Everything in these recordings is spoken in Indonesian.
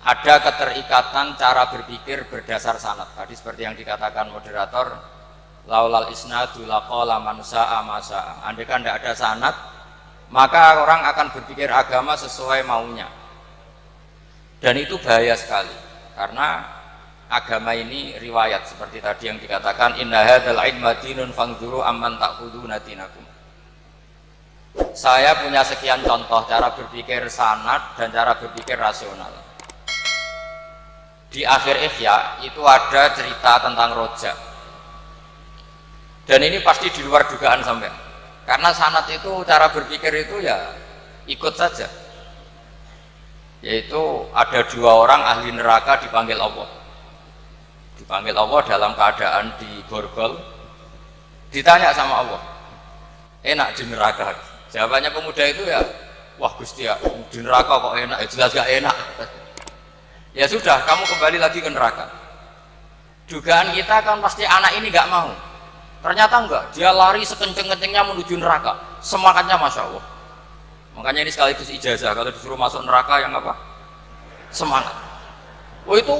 Ada keterikatan cara berpikir berdasar sanad. Tadi seperti yang dikatakan moderator, laulal isnadu laqala man sa'a ma sa'a. Andai kan tidak ada sanad, maka orang akan berpikir agama sesuai maunya. Dan itu bahaya sekali, karena agama ini riwayat seperti tadi yang dikatakan, inna hadzal ilma dinun fanzuru amman ta'khuduna dinakum. Saya punya sekian contoh cara berpikir sanad dan cara berpikir rasional. Di akhir Ihya itu ada cerita tentang rojak, dan ini pasti di luar dugaan sampean, karena sanad itu cara berpikir itu ya ikut saja, yaitu ada dua orang ahli neraka dipanggil Allah dalam keadaan di borgol, ditanya sama Allah, enak di neraka? Jawabannya pemuda itu ya, wah Gusti ya, di neraka kok enak? Ya jelas gak enak. Ya sudah, kamu kembali lagi ke neraka. Dugaan kita kan pasti anak ini gak mau. Ternyata enggak, dia lari sekenceng-kencengnya menuju neraka. Semangatnya Masya Allah. Makanya ini sekaligus ijazah, kalau disuruh masuk neraka yang apa? Semangat. Oh itu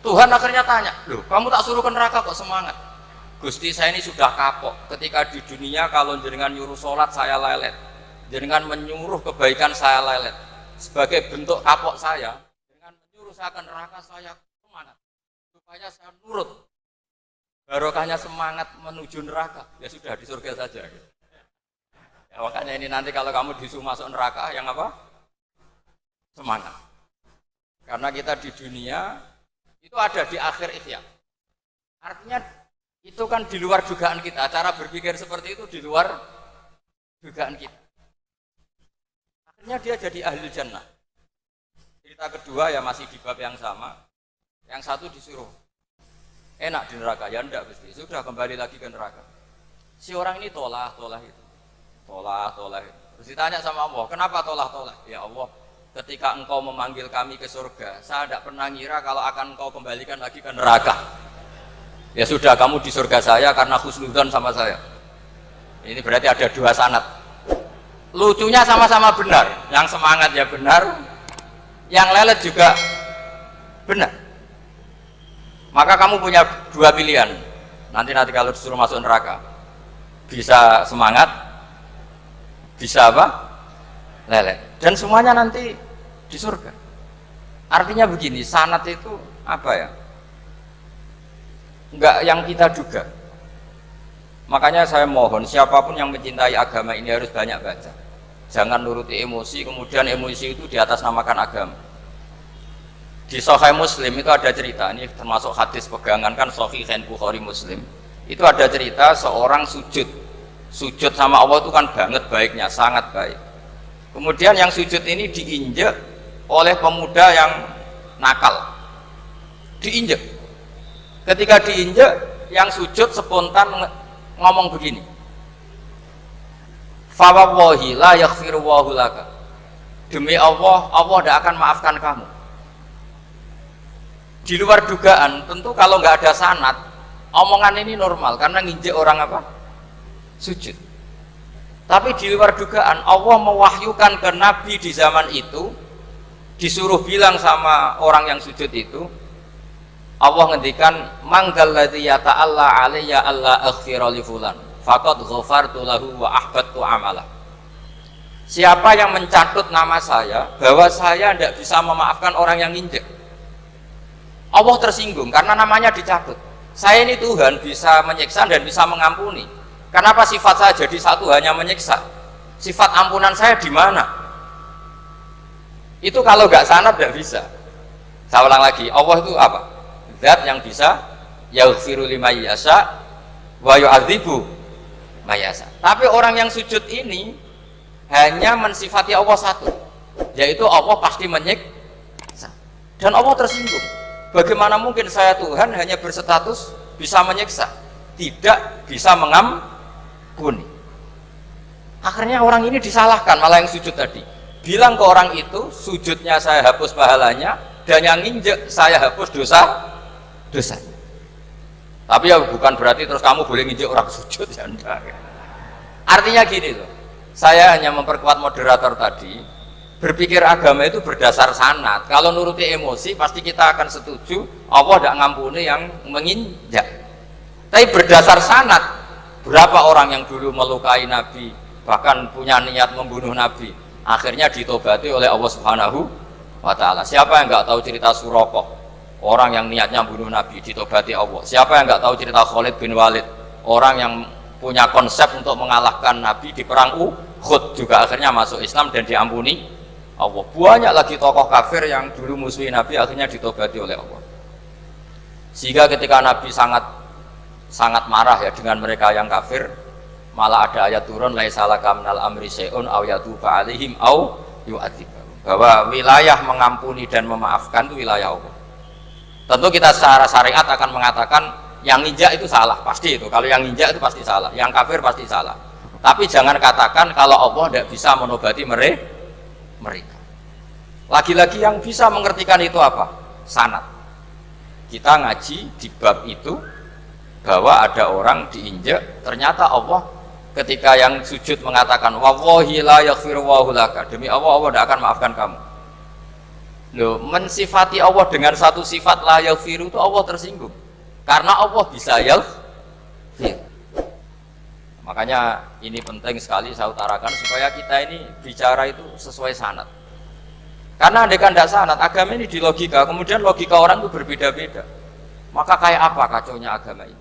Tuhan akhirnya tanya, loh kamu tak suruh ke neraka kok semangat? Gusti, saya ini sudah kapok. Ketika di dunia kalau jenengan nyuruh sholat saya lelet, jenengan menyuruh kebaikan saya lelet. Sebagai bentuk kapok saya, dengan menyuruh saya ke neraka saya semangat, supaya saya nurut. Barokahnya semangat menuju neraka, ya sudah di surga saja. Ya, makanya ini nanti kalau kamu disuruh masuk neraka yang apa? Semangat. Karena kita di dunia itu ada di akhir Ihya. Artinya itu kan di luar dugaan kita, cara berpikir seperti itu di luar dugaan kita. Akhirnya dia jadi ahli jannah. Cerita kedua ya masih di bab yang sama. Yang satu disuruh, enak di neraka, ya enggak Gusti, sudah kembali lagi ke neraka. Si orang ini tolak itu. Terus ditanya sama Allah, kenapa tolak? Ya Allah, ketika engkau memanggil kami ke surga, saya tidak pernah ngira kalau akan engkau kembalikan lagi ke neraka. Ya sudah, kamu di surga saya karena husnudzon sama saya. Ini berarti ada dua sanad. Lucunya sama-sama benar. Yang semangat ya benar, yang lelet juga benar. Maka kamu punya dua pilihan. Nanti kalau disuruh masuk neraka, bisa semangat, bisa apa? Lelet. Dan semuanya nanti di surga. Artinya begini, sanad itu apa ya? Enggak yang kita duga. Makanya saya mohon siapapun yang mencintai agama ini harus banyak baca. Jangan nuruti emosi, kemudian emosi itu di atas namakan agama. Di Sahih Muslim itu ada cerita, ini termasuk hadis pegangan kan Sahih Bukhari Muslim. Itu ada cerita seorang sujud sama Allah itu kan banget baiknya, sangat baik. Kemudian yang sujud ini diinjek oleh pemuda yang nakal. Diinjek. Ketika diinjek, yang sujud spontan ngomong begini, fawallahi la yaghfiru wallahu laka. Demi Allah, Allah tidak akan maafkan kamu. Di luar dugaan, tentu kalau nggak ada sanad, omongan ini normal karena nginjek orang apa? Sujud. Tapi di luar dugaan, Allah mewahyukan ke Nabi di zaman itu, disuruh bilang sama orang yang sujud itu, Allah ngendikan, manggal ladzi yata'alla alayya alla aghfira li fulan faqad ghafartu lahu wa ahbattu amalah. Siapa yang mencatut nama saya bahwa saya tidak bisa memaafkan orang yang nginjek, Allah tersinggung karena namanya dicatut. Saya ini Tuhan bisa menyiksa dan bisa mengampuni. Kenapa sifat saya jadi satu hanya menyiksa? Sifat ampunan saya di mana? Itu kalau nggak sanad tidak bisa. Saya ulang lagi, Allah itu apa? Zat yang bisa yaghfiru liman yasha wa yu'adzibu may yasha. Tapi orang yang sujud ini hanya mensifati Allah satu, yaitu Allah pasti menyiksa. Dan Allah tersinggung. Bagaimana mungkin saya Tuhan hanya berstatus bisa menyiksa, tidak bisa mengampuni? Akhirnya orang ini disalahkan, malah yang sujud tadi bilang ke orang itu, sujudnya saya hapus pahalanya, dan yang nginjek saya hapus dosanya. Tapi ya bukan berarti terus kamu boleh nginjek orang sujud, ya enggak. Artinya gini loh, saya hanya memperkuat moderator tadi, berpikir agama itu berdasar sanad. Kalau nuruti emosi pasti kita akan setuju Allah tidak ngampuni yang menginjak. Tapi berdasar sanad, berapa orang yang dulu melukai Nabi, bahkan punya niat membunuh Nabi, akhirnya ditobati oleh Allah Subhanahu wa Ta'ala. Siapa yang nggak tahu cerita Surakoh, orang yang niatnya bunuh Nabi, ditobati Allah. Siapa yang nggak tahu cerita Khalid bin Walid, orang yang punya konsep untuk mengalahkan Nabi di perang Uhud, juga akhirnya masuk Islam dan diampuni Allah. Banyak lagi tokoh kafir yang dulu musuhi Nabi akhirnya ditobati oleh Allah. Sehingga ketika Nabi sangat marah ya dengan mereka yang kafir, malah ada ayat turun laisa laka minal amri syai'un aw yatuba alaihim aw yu'adzibahum, bahwa wilayah mengampuni dan memaafkan itu wilayah Allah. Tentu kita secara syariat akan mengatakan yang injak itu salah, pasti itu. Kalau yang injak itu pasti salah, yang kafir pasti salah. Tapi jangan katakan kalau Allah tidak bisa menobati mereka. Lagi-lagi yang bisa mengertikan itu apa? Sanad. Kita ngaji di bab itu bahwa ada orang diinjak, ternyata Allah ketika yang sujud mengatakan wallahi la yaghfiru wallahu laka, demi Allah, Allah tidak akan maafkan kamu. Loh, mensifati Allah dengan satu sifat la yaghfiru itu Allah tersinggung. Karena Allah bisa yaghfir. Makanya ini penting sekali saya utarakan supaya kita ini bicara itu sesuai sanad. Karena andai kan tidak sanad, agama ini di logika, kemudian logika orang itu berbeda-beda. Maka kayak apa kacaunya agama ini?